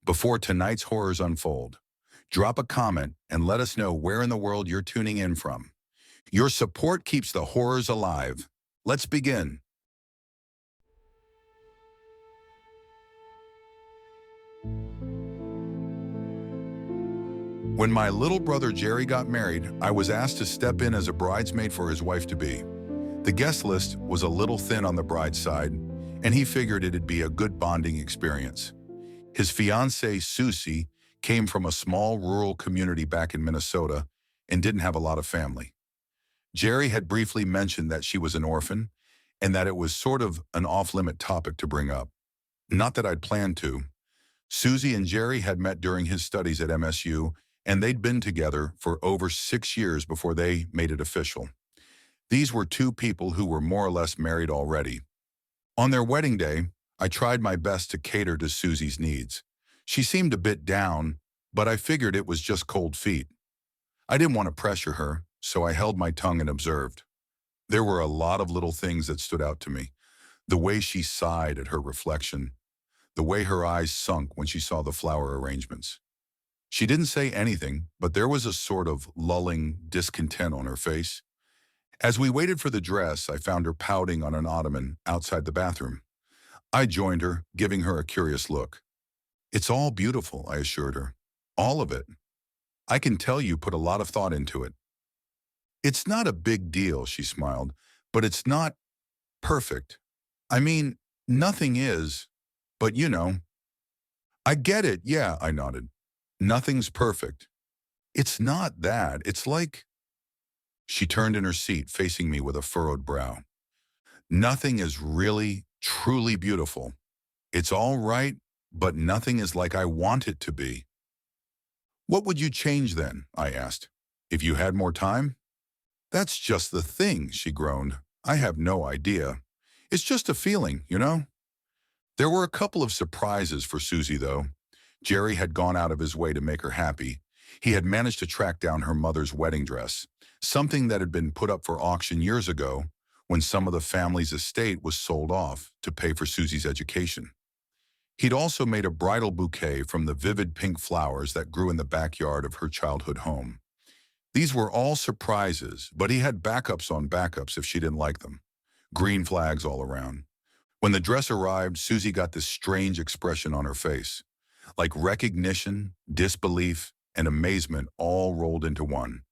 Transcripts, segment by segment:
Before tonight's horrors unfold, drop a comment and let us know where in the world you're tuning in from. Your support keeps the horrors alive. Let's begin. When my little brother Jerry got married, I was asked to step in as a bridesmaid for his wife-to-be. The guest list was a little thin on the bride's side, and he figured it'd be a good bonding experience. His fiancée, Susie, came from a small rural community back in Minnesota and didn't have a lot of family. Jerry had briefly mentioned that she was an orphan and that it was sort of an off-limit topic to bring up. Not that I'd planned to. Susie and Jerry had met during his studies at MSU, and they'd been together for over 6 years before they made it official. These were two people who were more or less married already. On their wedding day, I tried my best to cater to Susie's needs. She seemed a bit down, but I figured it was just cold feet. I didn't want to pressure her, so I held my tongue and observed. There were a lot of little things that stood out to me. The way she sighed at her reflection, the way her eyes sunk when she saw the flower arrangements. She didn't say anything, but there was a sort of lulling discontent on her face. As we waited for the dress, I found her pouting on an ottoman outside the bathroom. I joined her, giving her a curious look. "It's all beautiful," I assured her. "All of it. I can tell you put a lot of thought into it." "It's not a big deal," she smiled, "but it's not perfect. I mean, nothing is, but you know." "I get it, yeah," I nodded. "Nothing's perfect. It's not that. It's like—" She turned in her seat, facing me with a furrowed brow. "Nothing is really, truly beautiful. It's all right, but nothing is like I want it to be." "What would you change then?" I asked. "If you had more time?" "That's just the thing," she groaned. "I have no idea. It's just a feeling, you know?" There were a couple of surprises for Susie, though. Jerry had gone out of his way to make her happy. He had managed to track down her mother's wedding dress, something that had been put up for auction years ago when some of the family's estate was sold off to pay for Susie's education. He'd also made a bridal bouquet from the vivid pink flowers that grew in the backyard of her childhood home. These were all surprises, but he had backups on backups if she didn't like them. Green flags all around. When the dress arrived, Susie got this strange expression on her face, like recognition, disbelief, and amazement all rolled into one.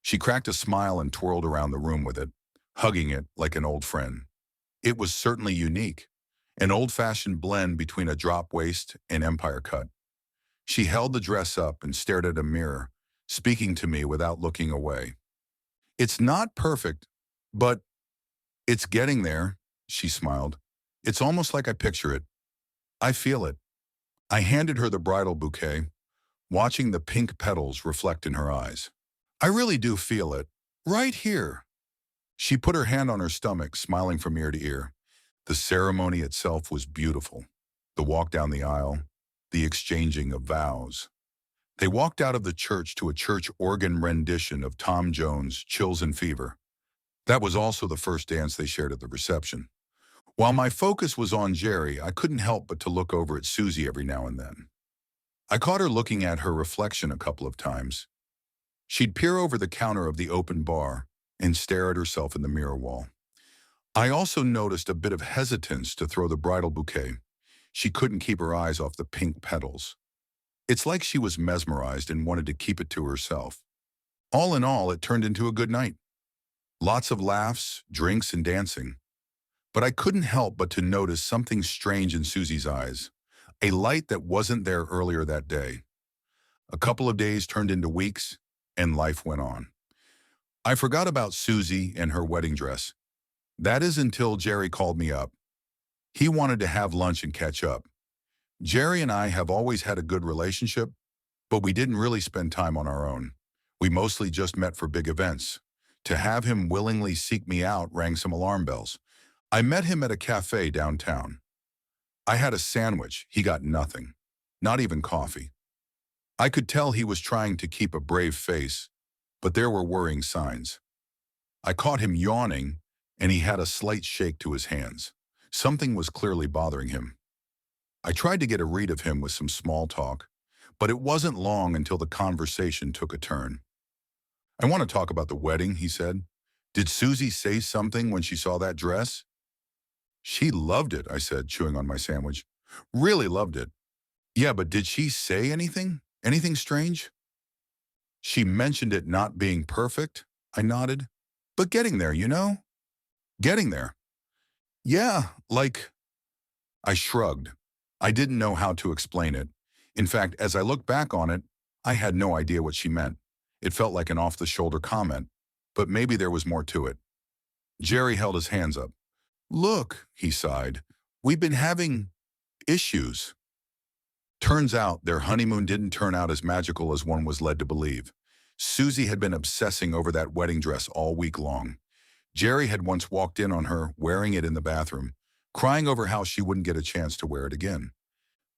She cracked a smile and twirled around the room with it, hugging it like an old friend. It was certainly unique, an old-fashioned blend between a drop waist and empire cut. She held the dress up and stared at a mirror, speaking to me without looking away. "It's not perfect, but it's getting there," she smiled. "It's almost like I picture it. I feel it." I handed her the bridal bouquet, watching the pink petals reflect in her eyes. "I really do feel it. Right here." She put her hand on her stomach, smiling from ear to ear. The ceremony itself was beautiful. The walk down the aisle, the exchanging of vows. They walked out of the church to a church organ rendition of Tom Jones' Chills and Fever. That was also the first dance they shared at the reception. While my focus was on Jerry, I couldn't help but to look over at Susie every now and then. I caught her looking at her reflection a couple of times. She'd peer over the counter of the open bar and stare at herself in the mirror wall. I also noticed a bit of hesitance to throw the bridal bouquet. She couldn't keep her eyes off the pink petals. It's like she was mesmerized and wanted to keep it to herself. All in all, it turned into a good night. Lots of laughs, drinks, and dancing. But I couldn't help but to notice something strange in Susie's eyes, a light that wasn't there earlier that day. A couple of days turned into weeks, and life went on. I forgot about Susie and her wedding dress. That is until Jerry called me up. He wanted to have lunch and catch up. Jerry and I have always had a good relationship, but we didn't really spend time on our own. We mostly just met for big events. To have him willingly seek me out rang some alarm bells. I met him at a cafe downtown. I had a sandwich. He got nothing, not even coffee. I could tell he was trying to keep a brave face, but there were worrying signs. I caught him yawning, and he had a slight shake to his hands. Something was clearly bothering him. I tried to get a read of him with some small talk, but it wasn't long until the conversation took a turn. I want to talk about the wedding, he said. Did Susie say something when she saw that dress? She loved it, I said, chewing on my sandwich. Really loved it. Yeah, but did she say anything? Anything strange? She mentioned it not being perfect, I nodded. But getting there, you know? Getting there. Yeah, like, I shrugged. I didn't know how to explain it. In fact, as I look back on it, I had no idea what she meant. It felt like an off-the-shoulder comment, but maybe there was more to it. Jerry held his hands up. Look, he sighed, we've been having issues. Turns out their honeymoon didn't turn out as magical as one was led to believe. Susie had been obsessing over that wedding dress all week long. Jerry had once walked in on her wearing it in the bathroom, crying over how she wouldn't get a chance to wear it again.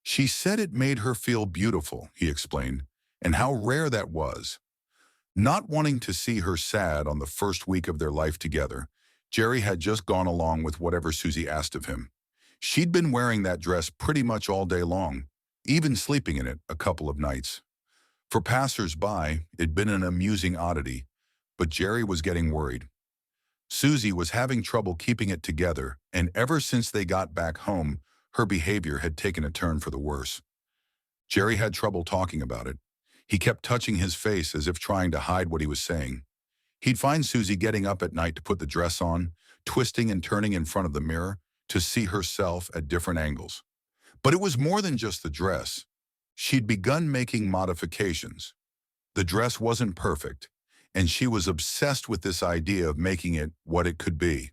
She said it made her feel beautiful, he explained, and how rare that was. Not wanting to see her sad on the first week of their life together, Jerry had just gone along with whatever Susie asked of him. She'd been wearing that dress pretty much all day long, even sleeping in it a couple of nights. For passers-by, it'd been an amusing oddity, but Jerry was getting worried. Susie was having trouble keeping it together, and ever since they got back home, her behavior had taken a turn for the worse. Jerry had trouble talking about it. He kept touching his face as if trying to hide what he was saying. He'd find Susie getting up at night to put the dress on, twisting and turning in front of the mirror to see herself at different angles. But it was more than just the dress. She'd begun making modifications. The dress wasn't perfect, and she was obsessed with this idea of making it what it could be.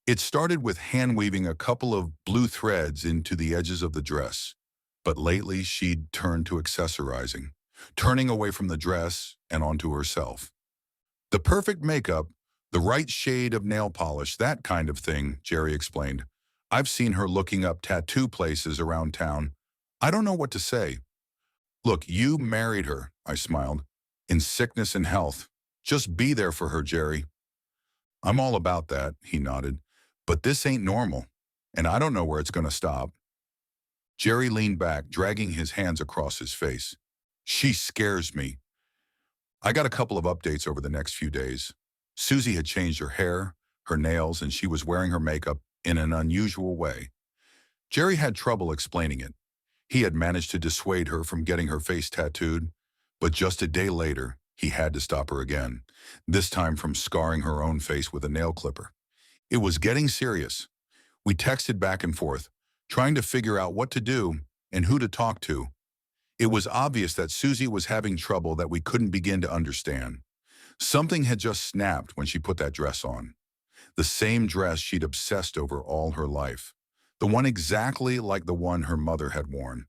It started with hand-weaving a couple of blue threads into the edges of the dress, but lately she'd turned to accessorizing, turning away from the dress and onto herself. The perfect makeup, the right shade of nail polish, that kind of thing, Jerry explained. I've seen her looking up tattoo places around town. I don't know what to say. Look, you married her, I smiled. In sickness and health. Just be there for her, Jerry. I'm all about that, he nodded. But this ain't normal, and I don't know where it's going to stop. Jerry leaned back, dragging his hands across his face. She scares me. I got a couple of updates over the next few days. Susie had changed her hair, her nails, and she was wearing her makeup in an unusual way. Jerry had trouble explaining it. He had managed to dissuade her from getting her face tattooed, but just a day later, he had to stop her again, this time from scarring her own face with a nail clipper. It was getting serious. We texted back and forth, trying to figure out what to do and who to talk to. It was obvious that Susie was having trouble that we couldn't begin to understand. Something had just snapped when she put that dress on. The same dress she'd obsessed over all her life. The one exactly like the one her mother had worn.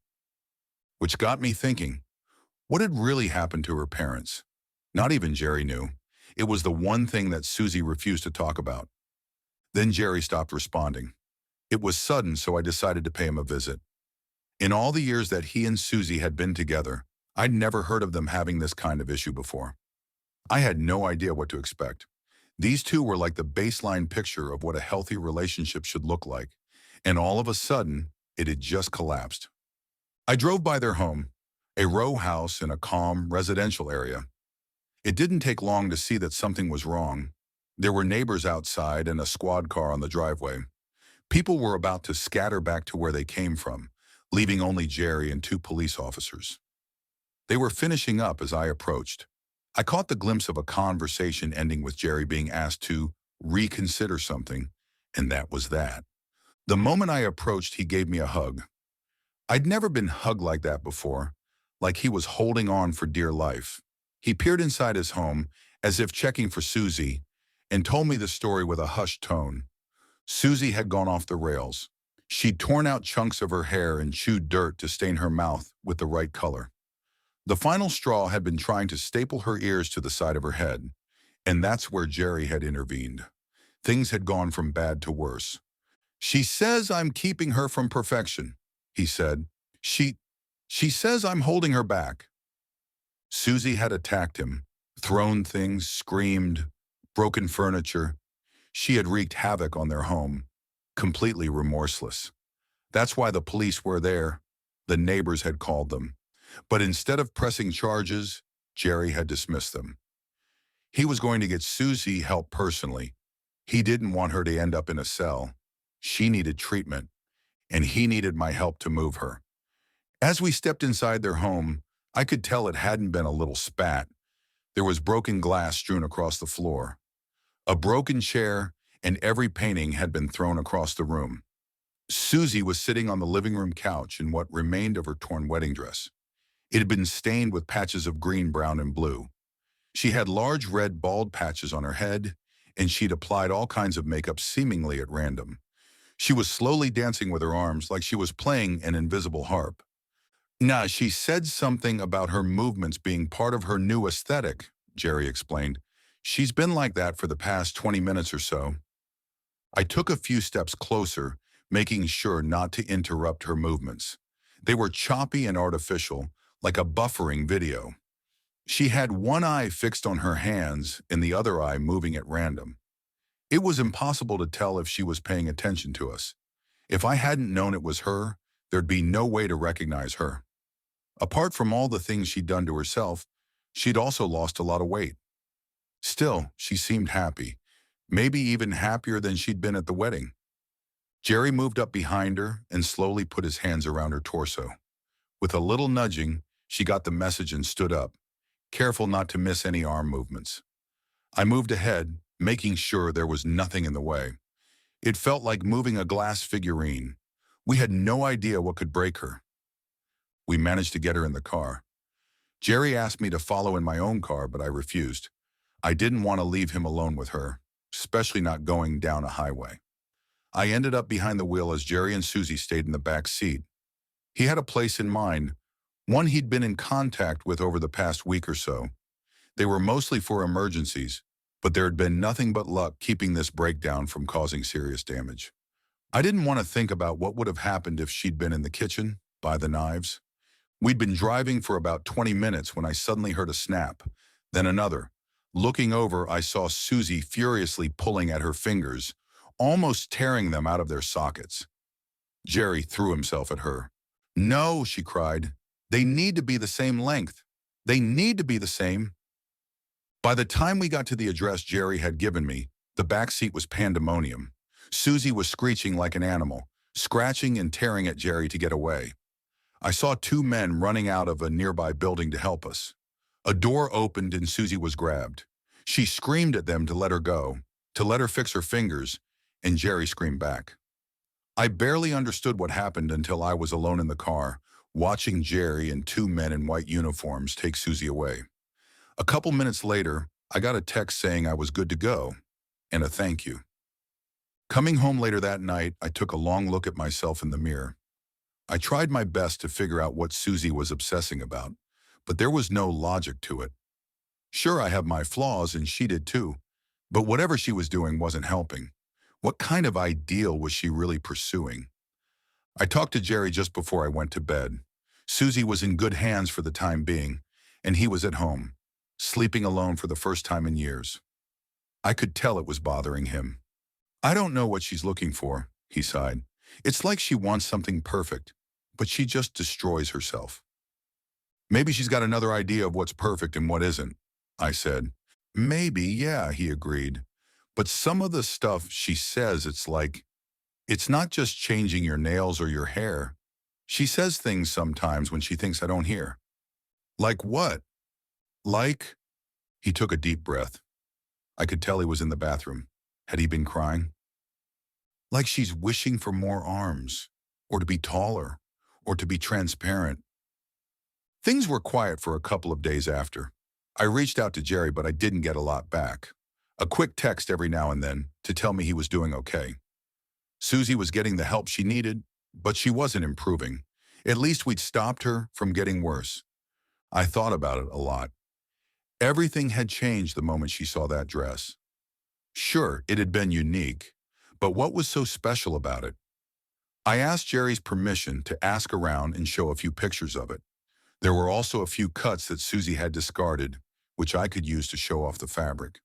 Which got me thinking, what had really happened to her parents? Not even Jerry knew. It was the one thing that Susie refused to talk about. Then Jerry stopped responding. It was sudden, so I decided to pay him a visit. In all the years that he and Susie had been together, I'd never heard of them having this kind of issue before. I had no idea what to expect. These two were like the baseline picture of what a healthy relationship should look like, and all of a sudden, it had just collapsed. I drove by their home, a row house in a calm, residential area. It didn't take long to see that something was wrong. There were neighbors outside and a squad car on the driveway. People were about to scatter back to where they came from, leaving only Jerry and two police officers. They were finishing up as I approached. I caught the glimpse of a conversation ending with Jerry being asked to reconsider something, and that was that. The moment I approached, he gave me a hug. I'd never been hugged like that before, like he was holding on for dear life. He peered inside his home, as if checking for Susie, and told me the story with a hushed tone. Susie had gone off the rails. She'd torn out chunks of her hair and chewed dirt to stain her mouth with the right color. The final straw had been trying to staple her ears to the side of her head, and that's where Jerry had intervened. Things had gone from bad to worse. She says I'm keeping her from perfection, he said. She says I'm holding her back. Susie had attacked him, thrown things, screamed, broken furniture. She had wreaked havoc on their home, completely remorseless. That's why the police were there. The neighbors had called them. But instead of pressing charges, Jerry had dismissed them. He was going to get Susie help personally. He didn't want her to end up in a cell. She needed treatment, and he needed my help to move her. As we stepped inside their home, I could tell it hadn't been a little spat. There was broken glass strewn across the floor. A broken chair, and every painting had been thrown across the room. Susie was sitting on the living room couch in what remained of her torn wedding dress. It had been stained with patches of green, brown, and blue. She had large red bald patches on her head, and she'd applied all kinds of makeup seemingly at random. She was slowly dancing with her arms like she was playing an invisible harp. Nah, she said something about her movements being part of her new aesthetic, Jerry explained. She's been like that for the past 20 minutes or so. I took a few steps closer, making sure not to interrupt her movements. They were choppy and artificial, like a buffering video. She had one eye fixed on her hands and the other eye moving at random. It was impossible to tell if she was paying attention to us. If I hadn't known it was her, there'd be no way to recognize her. Apart from all the things she'd done to herself, she'd also lost a lot of weight. Still, she seemed happy, maybe even happier than she'd been at the wedding. Jerry moved up behind her and slowly put his hands around her torso. With a little nudging, she got the message and stood up, careful not to miss any arm movements. I moved ahead, making sure there was nothing in the way. It felt like moving a glass figurine. We had no idea what could break her. We managed to get her in the car. Jerry asked me to follow in my own car, but I refused. I didn't want to leave him alone with her, especially not going down a highway. I ended up behind the wheel as Jerry and Susie stayed in the back seat. He had a place in mind, one he'd been in contact with over the past week or so. They were mostly for emergencies, but there had been nothing but luck keeping this breakdown from causing serious damage. I didn't want to think about what would have happened if she'd been in the kitchen, by the knives. We'd been driving for about 20 minutes when I suddenly heard a snap, then another. Looking over, I saw Susie furiously pulling at her fingers, almost tearing them out of their sockets. Jerry threw himself at her. "No," she cried. "They need to be the same length. They need to be the same." By the time we got to the address Jerry had given me, the back seat was pandemonium. Susie was screeching like an animal, scratching and tearing at Jerry to get away. I saw two men running out of a nearby building to help us. A door opened and Susie was grabbed. She screamed at them to let her go, to let her fix her fingers, and Jerry screamed back. I barely understood what happened until I was alone in the car, watching Jerry and two men in white uniforms take Susie away. A couple minutes later, I got a text saying I was good to go, and a thank you. Coming home later that night, I took a long look at myself in the mirror. I tried my best to figure out what Susie was obsessing about, but there was no logic to it. Sure, I have my flaws, and she did too, but whatever she was doing wasn't helping. What kind of ideal was she really pursuing? I talked to Jerry just before I went to bed. Susie was in good hands for the time being, and he was at home, sleeping alone for the first time in years. I could tell it was bothering him. "I don't know what she's looking for," he sighed. "It's like she wants something perfect, but she just destroys herself." "Maybe she's got another idea of what's perfect and what isn't," I said. "Maybe, yeah," he agreed. "But some of the stuff she says, it's not just changing your nails or your hair. She says things sometimes when she thinks I don't hear." "Like what?" "Like..." He took a deep breath. I could tell he was in the bathroom. Had he been crying? "Like she's wishing for more arms, or to be taller, or to be transparent." Things were quiet for a couple of days after. I reached out to Jerry, but I didn't get a lot back. A quick text every now and then to tell me he was doing okay. Susie was getting the help she needed, but she wasn't improving. At least we'd stopped her from getting worse. I thought about it a lot. Everything had changed the moment she saw that dress. Sure, it had been unique, but what was so special about it? I asked Jerry's permission to ask around and show a few pictures of it. There were also a few cuts that Susie had discarded, which I could use to show off the fabric.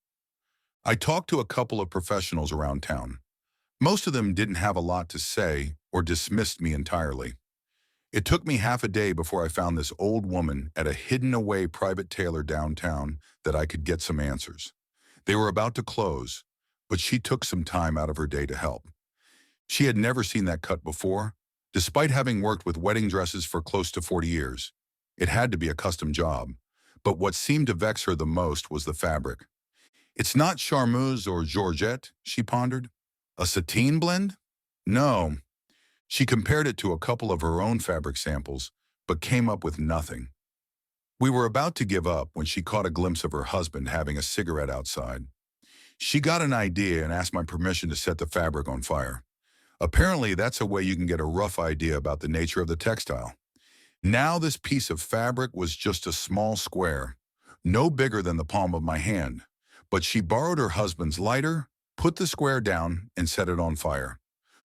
I talked to a couple of professionals around town. Most of them didn't have a lot to say or dismissed me entirely. It took me half a day before I found this old woman at a hidden-away private tailor downtown that I could get some answers. They were about to close, but she took some time out of her day to help. She had never seen that cut before, despite having worked with wedding dresses for close to 40 years. It had to be a custom job, but what seemed to vex her the most was the fabric. "It's not charmeuse or georgette," she pondered. "A sateen blend? No." She compared it to a couple of her own fabric samples, but came up with nothing. We were about to give up when she caught a glimpse of her husband having a cigarette outside. She got an idea and asked my permission to set the fabric on fire. Apparently, that's a way you can get a rough idea about the nature of the textile. Now this piece of fabric was just a small square, no bigger than the palm of my hand, but she borrowed her husband's lighter, put the square down, and set it on fire.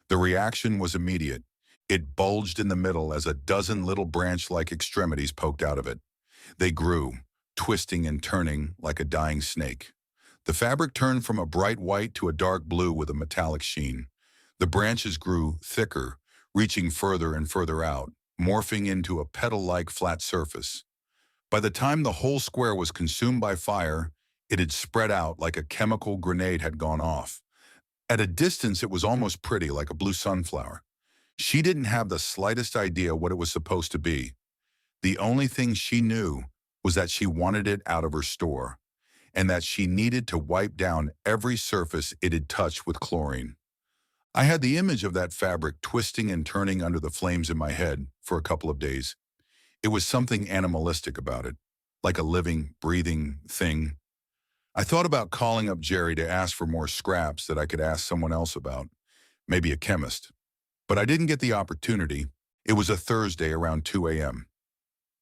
The reaction was immediate. It bulged in the middle as a dozen little branch-like extremities poked out of it. They grew, twisting and turning like a dying snake. The fabric turned from a bright white to a dark blue with a metallic sheen. The branches grew thicker, reaching further and further out, morphing into a petal-like flat surface. By the time the whole square was consumed by fire, it had spread out like a chemical grenade had gone off. At a distance, it was almost pretty, like a blue sunflower. She didn't have the slightest idea what it was supposed to be. The only thing she knew was that she wanted it out of her store, and that she needed to wipe down every surface it had touched with chlorine. I had the image of that fabric twisting and turning under the flames in my head for a couple of days. It was something animalistic about it, like a living, breathing thing. I thought about calling up Jerry to ask for more scraps that I could ask someone else about, maybe a chemist. But I didn't get the opportunity. It was a Thursday around 2 a.m.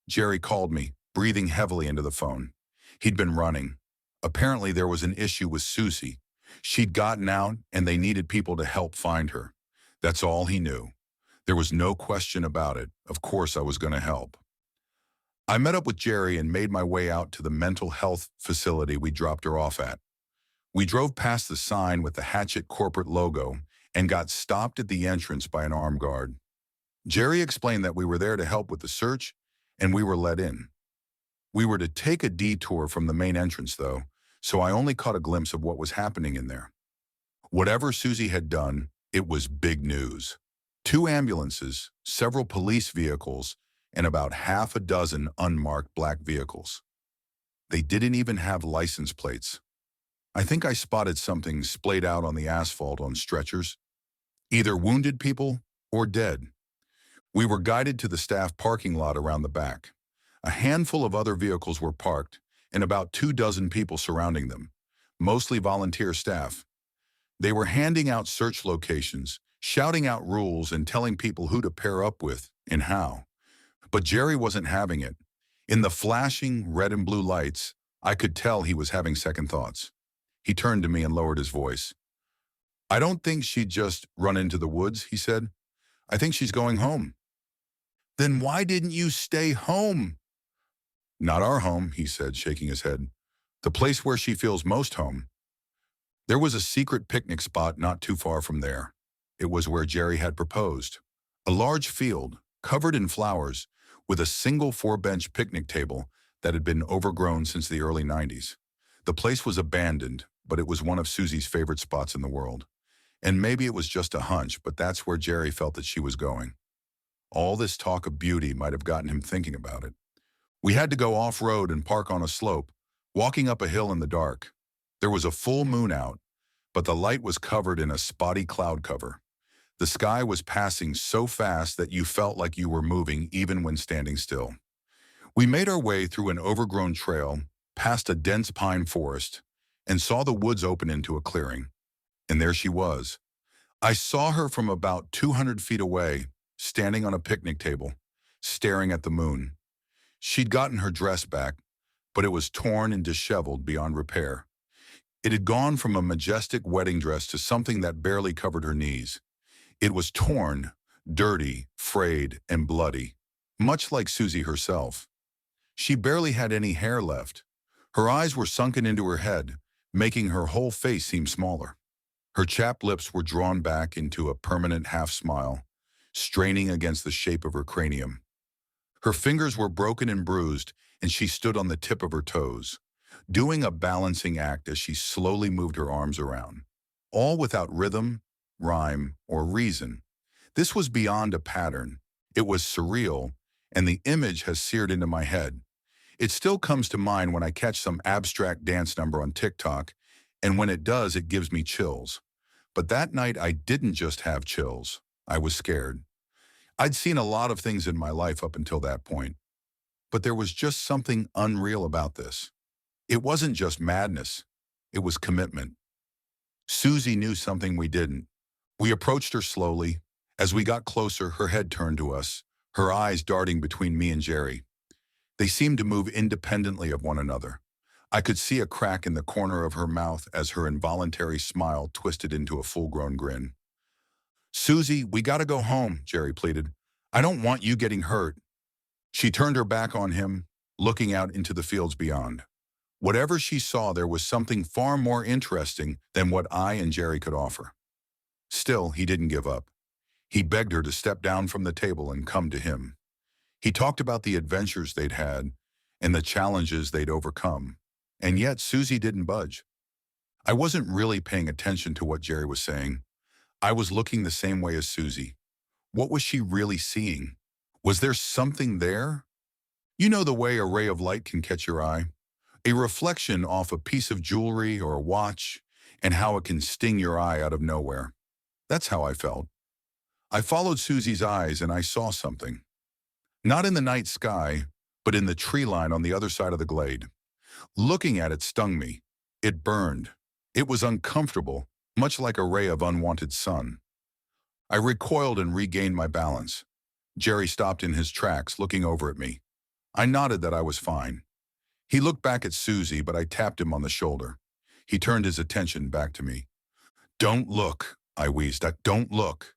Jerry called me, breathing heavily into the phone. He'd been running. Apparently there was an issue with Susie. She'd gotten out and they needed people to help find her. That's all he knew. There was no question about it. Of course I was going to help. I met up with Jerry and made my way out to the mental health facility we dropped her off at. We drove past the sign with the Hatchet corporate logo and got stopped at the entrance by an armed guard. Jerry explained that we were there to help with the search, and we were let in. We were to take a detour from the main entrance, though, so I only caught a glimpse of what was happening in there. Whatever Susie had done, it was big news. 2 ambulances, several police vehicles, and about half a dozen unmarked black vehicles. They didn't even have license plates. I think I spotted something splayed out on the asphalt on stretchers. Either wounded people or dead. We were guided to the staff parking lot around the back. A handful of other vehicles were parked, and about 2 dozen people surrounding them, mostly volunteer staff. They were handing out search locations, shouting out rules, and telling people who to pair up with and how. But Jerry wasn't having it. In the flashing red and blue lights, I could tell he was having second thoughts. He turned to me and lowered his voice. "I don't think she'd just run into the woods," he said. "I think she's going home." "Then why didn't you stay home?" "Not our home," he said, shaking his head. "The place where she feels most home." There was a secret picnic spot not too far from there. It was where Jerry had proposed. A large field, covered in flowers, with a single 4-bench picnic table that had been overgrown since the early 90s. The place was abandoned, but it was one of Susie's favorite spots in the world. And maybe it was just a hunch, but that's where Jerry felt that she was going. All this talk of beauty might have gotten him thinking about it. We had to go off-road and park on a slope, walking up a hill in the dark. There was a full moon out, but the light was covered in a spotty cloud cover. The sky was passing so fast that you felt like you were moving even when standing still. We made our way through an overgrown trail, past a dense pine forest, and saw the woods open into a clearing. And there she was. I saw her from about 200 feet away, standing on a picnic table, staring at the moon. She'd gotten her dress back, but it was torn and disheveled beyond repair. It had gone from a majestic wedding dress to something that barely covered her knees. It was torn, dirty, frayed, and bloody, much like Susie herself. She barely had any hair left. Her eyes were sunken into her head, making her whole face seem smaller. Her chapped lips were drawn back into a permanent half-smile, straining against the shape of her cranium. Her fingers were broken and bruised, and she stood on the tip of her toes, doing a balancing act as she slowly moved her arms around, all without rhythm, rhyme, or reason. This was beyond a pattern. It was surreal, and the image has seared into my head. It still comes to mind when I catch some abstract dance number on TikTok, and when it does, it gives me chills. But that night, I didn't just have chills. I was scared. I'd seen a lot of things in my life up until that point, but there was just something unreal about this. It wasn't just madness. It was commitment. Susie knew something we didn't. We approached her slowly. As we got closer, her head turned to us, her eyes darting between me and Jerry. They seemed to move independently of one another. I could see a crack in the corner of her mouth as her involuntary smile twisted into a full-grown grin. "Susie, we gotta go home," Jerry pleaded. "I don't want you getting hurt." She turned her back on him, looking out into the fields beyond. Whatever she saw, there was something far more interesting than what I and Jerry could offer. Still, he didn't give up. He begged her to step down from the table and come to him. He talked about the adventures they'd had and the challenges they'd overcome. And yet, Susie didn't budge. I wasn't really paying attention to what Jerry was saying. I was looking the same way as Susie. What was she really seeing? Was there something there? You know the way a ray of light can catch your eye? A reflection off a piece of jewelry or a watch, and how it can sting your eye out of nowhere. That's how I felt. I followed Susie's eyes and I saw something. Not in the night sky, but in the tree line on the other side of the glade. Looking at it stung me. It burned. It was uncomfortable, much like a ray of unwanted sun. I recoiled and regained my balance. Jerry stopped in his tracks, looking over at me. I nodded that I was fine. He looked back at Susie, but I tapped him on the shoulder. He turned his attention back to me. "Don't look," I wheezed. "Don't look."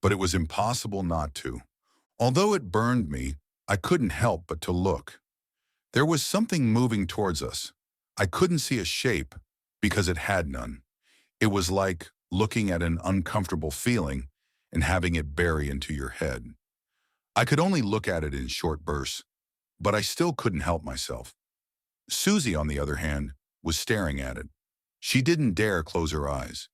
But it was impossible not to. Although it burned me, I couldn't help but to look. There was something moving towards us. I couldn't see a shape because it had none. It was like looking at an uncomfortable feeling and having it bury into your head. I could only look at it in short bursts, but I still couldn't help myself. Susie, on the other hand, was staring at it. She didn't dare close her eyes.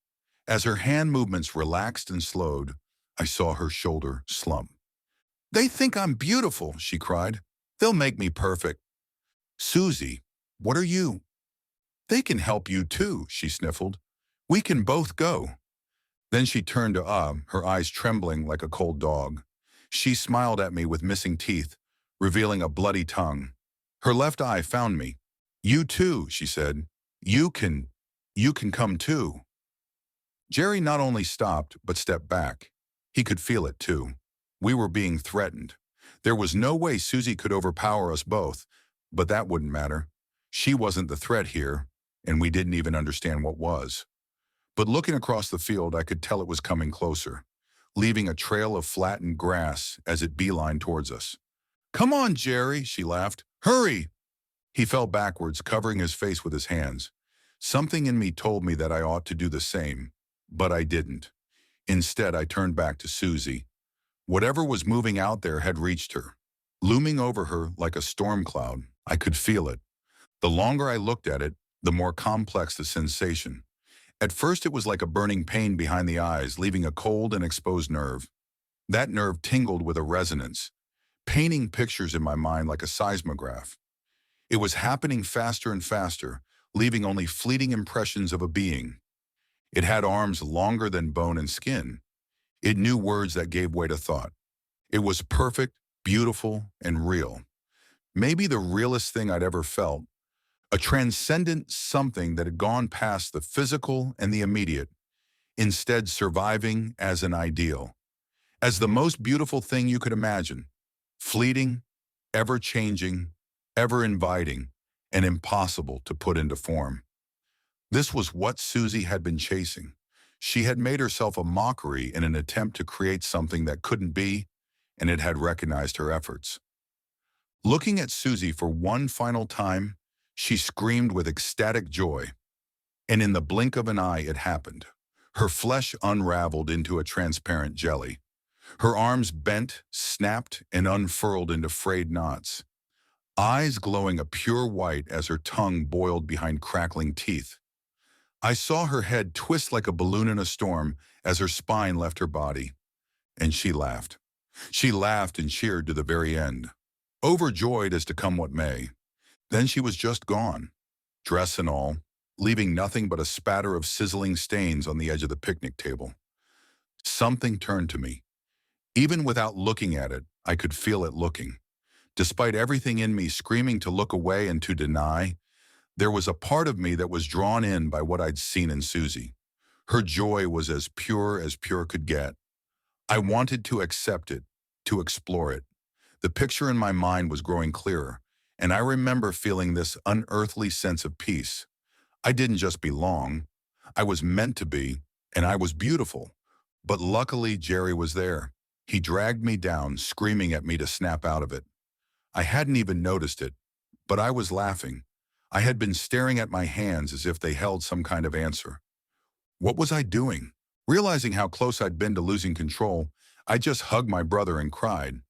As her hand movements relaxed and slowed, I saw her shoulder slump. "They think I'm beautiful," she cried. "They'll make me perfect." "Susie, what are you?" "They can help you too," she sniffled. "We can both go." Then she turned to her eyes trembling like a cold dog. She smiled at me with missing teeth, revealing a bloody tongue. Her left eye found me. "You too," she said. You can come too." Jerry not only stopped, but stepped back. He could feel it too. We were being threatened. There was no way Susie could overpower us both, but that wouldn't matter. She wasn't the threat here, and we didn't even understand what was. But looking across the field, I could tell it was coming closer, leaving a trail of flattened grass as it beelined towards us. "Come on, Jerry," she laughed. "Hurry!" He fell backwards, covering his face with his hands. Something in me told me that I ought to do the same, but I didn't. Instead, I turned back to Susie. Whatever was moving out there had reached her. Looming over her like a storm cloud, I could feel it. The longer I looked at it, the more complex the sensation. At first, it was like a burning pain behind the eyes, leaving a cold and exposed nerve. That nerve tingled with a resonance, painting pictures in my mind like a seismograph. It was happening faster and faster, leaving only fleeting impressions of a being. It had arms longer than bone and skin. It knew words that gave way to thought. It was perfect, beautiful, and real. Maybe the realest thing I'd ever felt. A transcendent something that had gone past the physical and the immediate, instead surviving as an ideal. As the most beautiful thing you could imagine. Fleeting, ever-changing, ever-inviting, and impossible to put into form. This was what Susie had been chasing. She had made herself a mockery in an attempt to create something that couldn't be, and it had recognized her efforts. Looking at Susie for one final time, she screamed with ecstatic joy. And in the blink of an eye, it happened. Her flesh unraveled into a transparent jelly. Her arms bent, snapped, and unfurled into frayed knots. Eyes glowing a pure white as her tongue boiled behind crackling teeth. I saw her head twist like a balloon in a storm as her spine left her body. And she laughed. She laughed and cheered to the very end, overjoyed as to come what may. Then she was just gone, dress and all, leaving nothing but a spatter of sizzling stains on the edge of the picnic table. Something turned to me. Even without looking at it, I could feel it looking. Despite everything in me screaming to look away and to deny, there was a part of me that was drawn in by what I'd seen in Susie. Her joy was as pure could get. I wanted to accept it, to explore it. The picture in my mind was growing clearer, and I remember feeling this unearthly sense of peace. I didn't just belong. I was meant to be, and I was beautiful. But luckily, Jerry was there. He dragged me down, screaming at me to snap out of it. I hadn't even noticed it, but I was laughing. I had been staring at my hands as if they held some kind of answer. What was I doing? Realizing how close I'd been to losing control, I just hugged my brother and cried.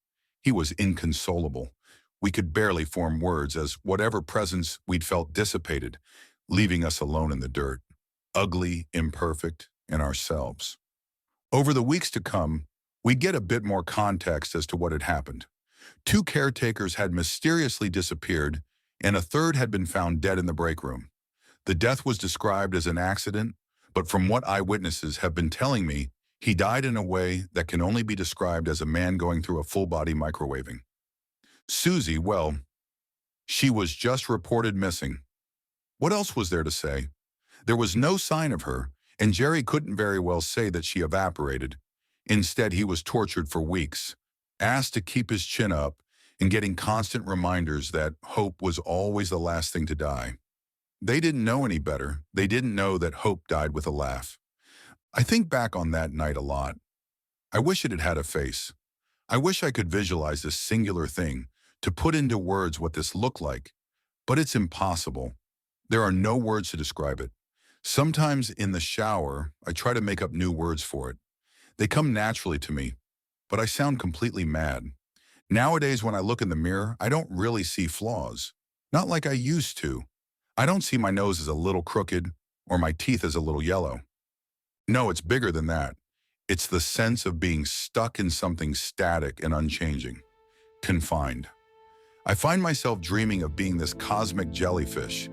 He was inconsolable. We could barely form words as whatever presence we'd felt dissipated, leaving us alone in the dirt, ugly, imperfect, and ourselves. Over the weeks to come, we'd get a bit more context as to what had happened. 2 caretakers had mysteriously disappeared, and a third had been found dead in the break room. The death was described as an accident, but from what eyewitnesses have been telling me, he died in a way that can only be described as a man going through a full-body microwaving. Susie, well, she was just reported missing. What else was there to say? There was no sign of her, and Jerry couldn't very well say that she evaporated. Instead, he was tortured for weeks, asked to keep his chin up, and getting constant reminders that hope was always the last thing to die. They didn't know any better. They didn't know that hope died with a laugh. I think back on that night a lot. I wish it had had a face. I wish I could visualize this singular thing, to put into words what this looked like. But it's impossible. There are no words to describe it. Sometimes in the shower, I try to make up new words for it. They come naturally to me, but I sound completely mad. Nowadays, when I look in the mirror, I don't really see flaws. Not like I used to. I don't see my nose as a little crooked or my teeth as a little yellow. No, it's bigger than that. It's the sense of being stuck in something static and unchanging, confined. I find myself dreaming of being this cosmic jellyfish,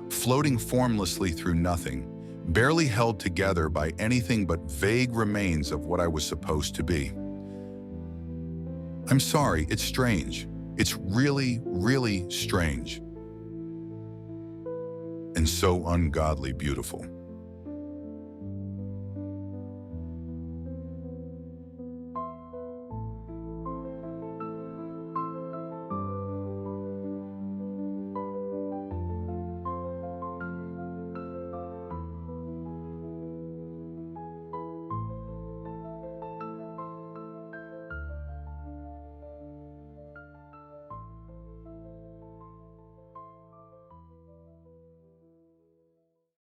floating formlessly through nothing, barely held together by anything but vague remains of what I was supposed to be. I'm sorry, it's strange. It's really, really strange. And so ungodly beautiful.